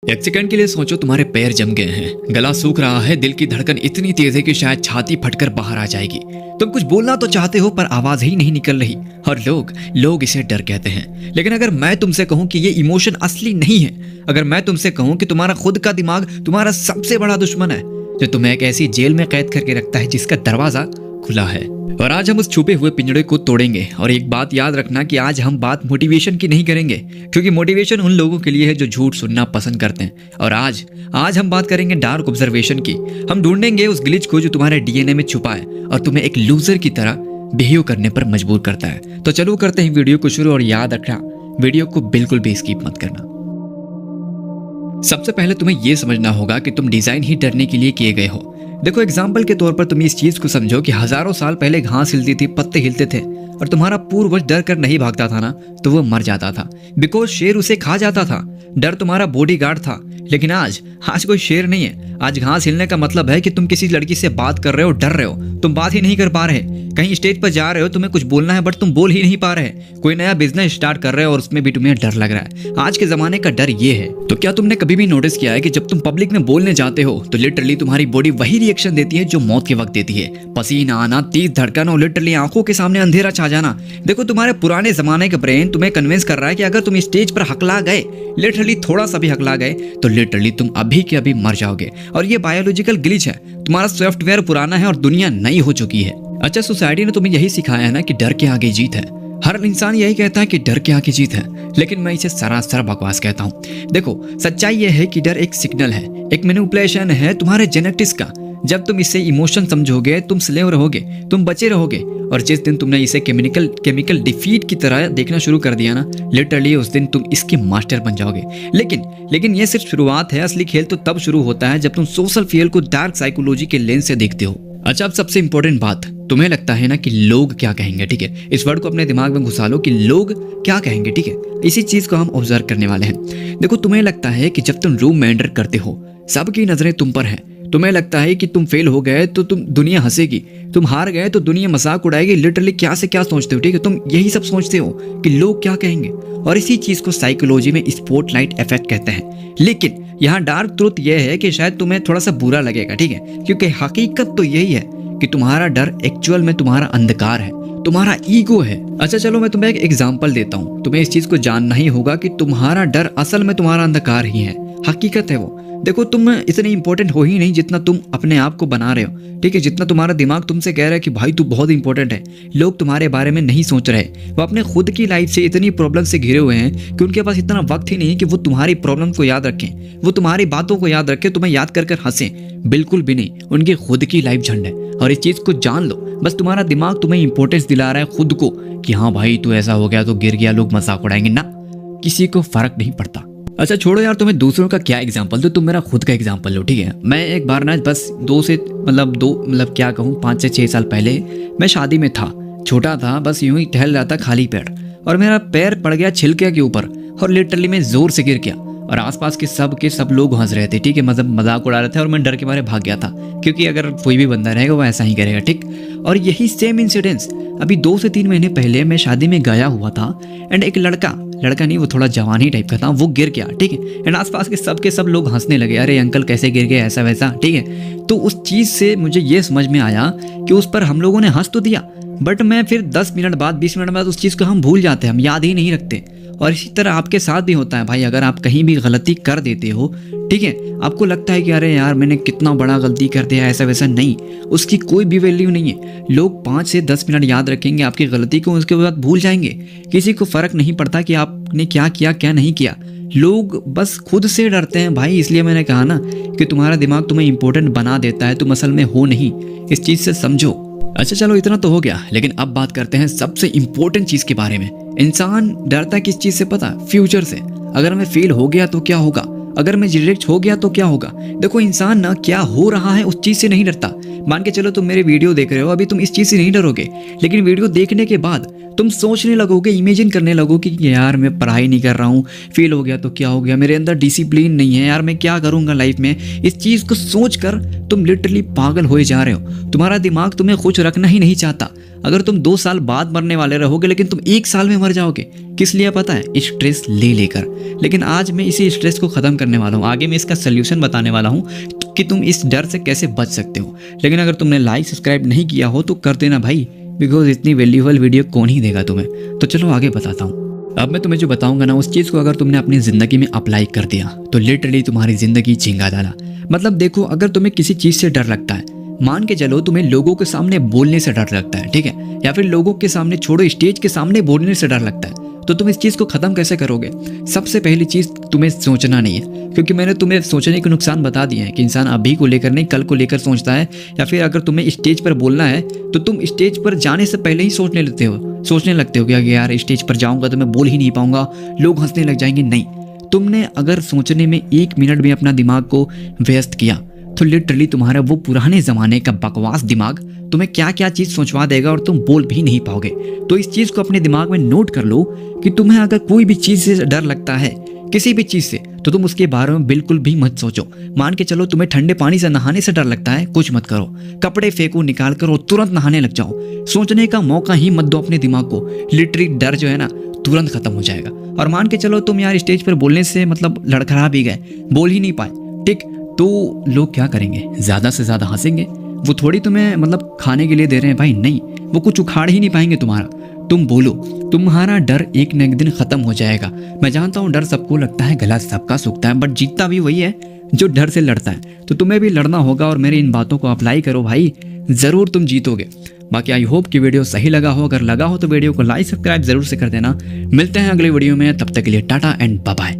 एक सेकंड के लिए सोचो, तुम्हारे पैर जम गए हैं, गला सूख रहा है, दिल की धड़कन इतनी तेज है कि शायद छाती फटकर बाहर आ जाएगी। तुम कुछ बोलना तो चाहते हो पर आवाज ही नहीं निकल रही। और लोग इसे डर कहते हैं। लेकिन अगर मैं तुमसे कहूं कि ये इमोशन असली नहीं है, अगर मैं तुमसे कहूं कि तुम्हारा खुद का दिमाग तुम्हारा सबसे बड़ा दुश्मन है, जो तुम्हें एक ऐसी जेल में कैद करके रखता है जिसका दरवाजा खुला है। और आज हम उस छुपे हुए पिंजड़े को तोड़ेंगे। और एक बात याद रखना कि आज हम बात मोटिवेशन की नहीं करेंगे, क्योंकि मोटिवेशन उन लोगों के लिए है जो झूठ सुनना पसंद करते हैं। और आज हम बात करेंगे डार्क ऑब्जर्वेशन की। हम ढूंढेंगे उस ग्लिच को जो तुम्हारे डीएनए में छुपा है और तुम्हें एक लूजर की तरह बिहेव करने पर मजबूर करता है। तो चलो करते हैं वीडियो को शुरू। और याद रखना, वीडियो को बिल्कुल भी स्किप मत करना। सबसे पहले तुम्हें यह समझना होगा कि तुम डिजाइन ही डरने के लिए किए गए हो। देखो, एग्जाम्पल के तौर पर तुम इस चीज को समझो कि हजारों साल पहले घास हिलती थी, पत्ते हिलते थे, और तुम्हारा पूर्वज डर कर नहीं भागता था ना, तो वो मर जाता था, बिकॉज शेर उसे खा जाता था। डर तुम्हारा बॉडीगार्ड था। लेकिन आज कोई शेर नहीं है। आज घास हिलने का मतलब है कि तुम किसी लड़की से बात कर रहे हो, डर रहे हो, तुम बात ही नहीं कर पा रहे। कहीं स्टेज पर जा रहे हो, तुम्हें कुछ बोलना है बट तुम बोल ही नहीं पा रहे। कोई नया बिजनेस स्टार्ट कर रहे हो और उसमें भी तुम्हें डर लग रहा है। आज के जमाने का डर ये है। तो क्या तुमने कभी भी नोटिस किया है कि जब तुम पब्लिक में बोलने जाते हो तो लिटरली तुम्हारी बॉडी वही रिएक्शन देती है जो मौत के वक्त देती है। पसीना आना, तेज धड़कन और लिटरली आंखों के सामने अंधेरा छा जाना। देखो, तुम्हारे पुराने जमाने का ब्रेन तुम्हें कन्विंस कर रहा है कि अगर तुम स्टेज पर हकला गए, लिटरली थोड़ा सा भी हकला गए, तो लिटरली तुम अभी के अभी मर जाओगे। और ये बायोलॉजिकल ग्लिच है। तुम्हारा सॉफ्टवेयर पुराना है और दुनिया नई हो चुकी है। अच्छा, सोसाइटी ने तुम्हें यही सिखाया है ना कि डर के आगे जीत है। हर इंसान यही कहता है कि डर के आगे जीत है, लेकिन मैं इसे सरासर बकवास कहता हूँ। देखो, सच्चाई यह है कि डर एक सिग्नल है, एक मैनिपुलेशन है तुम्हारे जेनेटिक्स का। जब तुम इसे इमोशन समझोगे, तुम स्लेव रहोगे, तुम बचे रहोगे। और जिस दिन तुमने इसे केमिकल डिफीट की तरह देखना शुरू कर दिया ना, लिटरली उस दिन तुम इसके मास्टर बन जाओगे। लेकिन ये सिर्फ शुरुआत है। असली खेल तो तब शुरू होता है जब तुम सोशल फियर को डार्क साइकोलॉजी के लेंस से देखते हो। अच्छा, अब सबसे इंपॉर्टेंट बात, तुम्हें लगता है ना कि लोग क्या कहेंगे, ठीक है? इस वर्ड को अपने दिमाग में घुसा लो कि लोग क्या कहेंगे, ठीक है? इसी चीज को हम ऑब्जर्व करने वाले हैं। देखो, तुम्हें लगता है कि जब तुम रूम में एंटर करते हो, सबकी नजरें तुम पर हैं। तुम्हें लगता है कि तुम फेल हो गए तो तुम दुनिया हंसेगी, तुम हार गए तो दुनिया मजाक उड़ाएगी। लिटरली क्या से क्या सोचते हो, ठीक है? तुम यही सब सोचते हो कि लोग क्या कहेंगे। और इसी चीज को साइकोलॉजी में स्पॉटलाइट इफेक्ट कहते हैं। लेकिन यहाँ डार्क ट्रूथ यह है कि शायद तुम्हें थोड़ा सा बुरा लगेगा, ठीक है? क्योंकि हकीकत तो यही है कि तुम्हारा डर एक्चुअल में तुम्हारा अंधकार है, तुम्हारा ईगो है। अच्छा चलो, मैं तुम्हें एक एग्जांपल देता हूँ। तुम्हें इस चीज को जानना ही होगा कि तुम्हारा डर असल में तुम्हारा अंधकार ही है, हकीकत है वो। देखो, तुम इतने इंपॉर्टेंट हो ही नहीं जितना तुम अपने आप को बना रहे हो, ठीक है? जितना तुम्हारा दिमाग तुमसे कह रहा है कि भाई तू बहुत इंपॉर्टेंट है। लोग तुम्हारे बारे में नहीं सोच रहे। वो अपने खुद की लाइफ से इतनी प्रॉब्लम से घिरे हुए हैं कि उनके पास इतना वक्त ही नहीं कि वो तुम्हारी प्रॉब्लम को याद रखें, वो तुम्हारी बातों को याद रखें, तुम्हें याद कर कर हंसें। बिल्कुल भी नहीं, उनकी खुद की लाइफ झंड है। और इस चीज को जान लो, बस तुम्हारा दिमाग तुम्हें इंपॉर्टेंस दिला रहा है खुद को कि हाँ भाई तू ऐसा हो गया तो गिर गया, लोग मजाक उड़ाएंगे ना, किसी को फर्क नहीं पड़ता। अच्छा छोड़ो यार, तुम्हें दूसरों का क्या एग्जाम्पल दो, तुम मेरा खुद का एग्जाम्पल लो, ठीक है? मैं एक बार ना बस 5 से 6 साल पहले मैं शादी में था, छोटा था, बस यूं ही टहल रहा था खाली पेट, और मेरा पैर पड़ गया छिलके के ऊपर और लिटरली मैं जोर से गिर गया। और आसपास के सब लोग हंस रहे थे, ठीक है? मतलब मजाक उड़ा रहे थे, और मैं डर के मारे भाग गया था, क्योंकि अगर कोई भी बंदा रहेगा वो ऐसा ही करेगा, ठीक? और यही सेम इंसिडेंस अभी 2 से 3 महीने पहले मैं शादी में गया हुआ था, एंड एक लड़का नहीं, वो थोड़ा जवानी टाइप का था, वो गिर गया, ठीक है? एंड आसपास के सब लोग हंसने लगे, अरे अंकल कैसे गिर गए, ऐसा वैसा, ठीक है? तो उस चीज़ से मुझे ये समझ में आया कि उस पर हम लोगों ने हंस तो दिया, बट मैं फिर 10 मिनट बाद 20 मिनट बाद उस चीज़ को हम भूल जाते हैं, हम याद ही नहीं रखते। और इसी तरह आपके साथ भी होता है भाई। अगर आप कहीं भी गलती कर देते हो, ठीक है, आपको लगता है कि अरे यार मैंने कितना बड़ा गलती कर दिया, ऐसा वैसा नहीं, उसकी कोई भी वैल्यू नहीं है। लोग 5 से 10 मिनट याद रखेंगे आपकी गलती को, उसके बाद भूल जाएंगे। किसी को फर्क नहीं पड़ता कि आपने क्या किया क्या नहीं किया। लोग बस खुद से डरते हैं भाई। इसलिए मैंने कहा ना कि तुम्हारा दिमाग तुम्हें इंपॉर्टेंट बना देता है, तुम असल में हो नहीं। इस चीज से समझो। अच्छा चलो, इतना तो हो गया, लेकिन अब बात करते हैं सबसे इंपॉर्टेंट चीज के बारे में। इंसान डरता किस चीज से पता? फ्यूचर से। अगर मैं फेल हो गया तो क्या होगा, अगर मैं रिजेक्ट हो गया तो क्या होगा। देखो, इंसान ना क्या हो रहा है उस चीज से नहीं डरता। मान के चलो तुम मेरे वीडियो देख रहे हो, अभी तुम इस चीज से नहीं डरोगे, लेकिन वीडियो देखने के बाद तुम सोचने लगोगे, इमेजिन करने लगोगे कि यार मैं पढ़ाई नहीं कर रहा हूँ, फेल हो गया तो क्या हो गया, मेरे अंदर डिसिप्लिन नहीं है, यार मैं क्या करूंगा लाइफ में। इस चीज को सोचकर तुम लिटरली पागल होए जा रहे हो। तुम्हारा दिमाग तुम्हें खुश रखना ही नहीं चाहता। अगर तुम 2 साल बाद मरने वाले रहोगे लेकिन तुम 1 साल में मर जाओगे, किस लिए पता है? स्ट्रेस ले लेकर। लेकिन आज मैं इसी स्ट्रेस को ख़त्म करने वाला हूँ। आगे मैं इसका सोल्यूशन बताने वाला हूँ कि तुम इस डर से कैसे बच सकते हो। लेकिन अगर तुमने लाइक सब्सक्राइब नहीं किया हो तो कर देना भाई, बिकॉज इतनी वैल्यूएबल वीडियो कौन ही देगा तुम्हें। तो चलो आगे बताता हूँ। अब मैं तुम्हें जो बताऊंगा ना, उस चीज़ को अगर तुमने अपनी ज़िंदगी में अप्लाई कर दिया तो लिटरली तुम्हारी ज़िंदगी झिंगा डाला। मतलब देखो, अगर तुम्हें किसी चीज़ से डर लगता है, मान के चलो तुम्हें लोगों के सामने बोलने से डर लगता है, ठीक है, या फिर लोगों के सामने छोड़ो, स्टेज के सामने बोलने से डर लगता है, तो तुम इस चीज़ को ख़त्म कैसे करोगे? सबसे पहली चीज़, तुम्हें सोचना नहीं है। क्योंकि मैंने तुम्हें सोचने के नुकसान बता दिए हैं कि इंसान अभी को लेकर नहीं कल को लेकर सोचता है। या फिर अगर तुम्हें स्टेज पर बोलना है तो तुम स्टेज पर जाने से पहले ही सोचने लगते हो कि यार स्टेज पर जाऊंगा तो मैं बोल ही नहीं पाऊंगा, लोग हंसने लग जाएंगे। नहीं, तुमने अगर सोचने में 1 मिनट भी अपना दिमाग को व्यस्त किया तो लिटरली तुम्हारा वो पुराने ज़माने का बकवास दिमाग तुम्हें क्या क्या चीज़ सोचवा देगा और तुम बोल भी नहीं पाओगे। तो इस चीज़ को अपने दिमाग में नोट कर लो कि तुम्हें अगर कोई भी चीज़ से डर लगता है, किसी भी चीज़ से, तो तुम उसके बारे में बिल्कुल भी मत सोचो। मान के चलो तुम्हें ठंडे पानी से नहाने से डर लगता है, कुछ मत करो, कपड़े फेंको निकाल कर और तुरंत नहाने लग जाओ। सोचने का मौका ही मत दो अपने दिमाग को। लिटरली डर जो है ना तुरंत खत्म हो जाएगा। और मान के चलो तुम यार स्टेज पर बोलने से मतलब लड़खड़ा भी गए, बोल ही नहीं पाए, ठीक, तो लोग क्या करेंगे? ज़्यादा से ज़्यादा हंसेंगे। वो थोड़ी तुम्हें मतलब खाने के लिए दे रहे हैं भाई, नहीं, वो कुछ उखाड़ ही नहीं पाएंगे तुम्हारा। तुम बोलो, तुम्हारा डर एक न एक दिन खत्म हो जाएगा। मैं जानता हूँ डर सबको लगता है, गला सबका सूखता है, बट जीतता भी वही है जो डर से लड़ता है। तो तुम्हें भी लड़ना होगा और मेरी इन बातों को अप्लाई करो भाई, ज़रूर तुम जीतोगे। बाकी आई होप कि वीडियो सही लगा हो। अगर लगा हो तो वीडियो को लाइक सब्सक्राइब जरूर से कर देना। मिलते हैं अगले वीडियो में, तब तक के लिए टाटा एंड बाय बाय।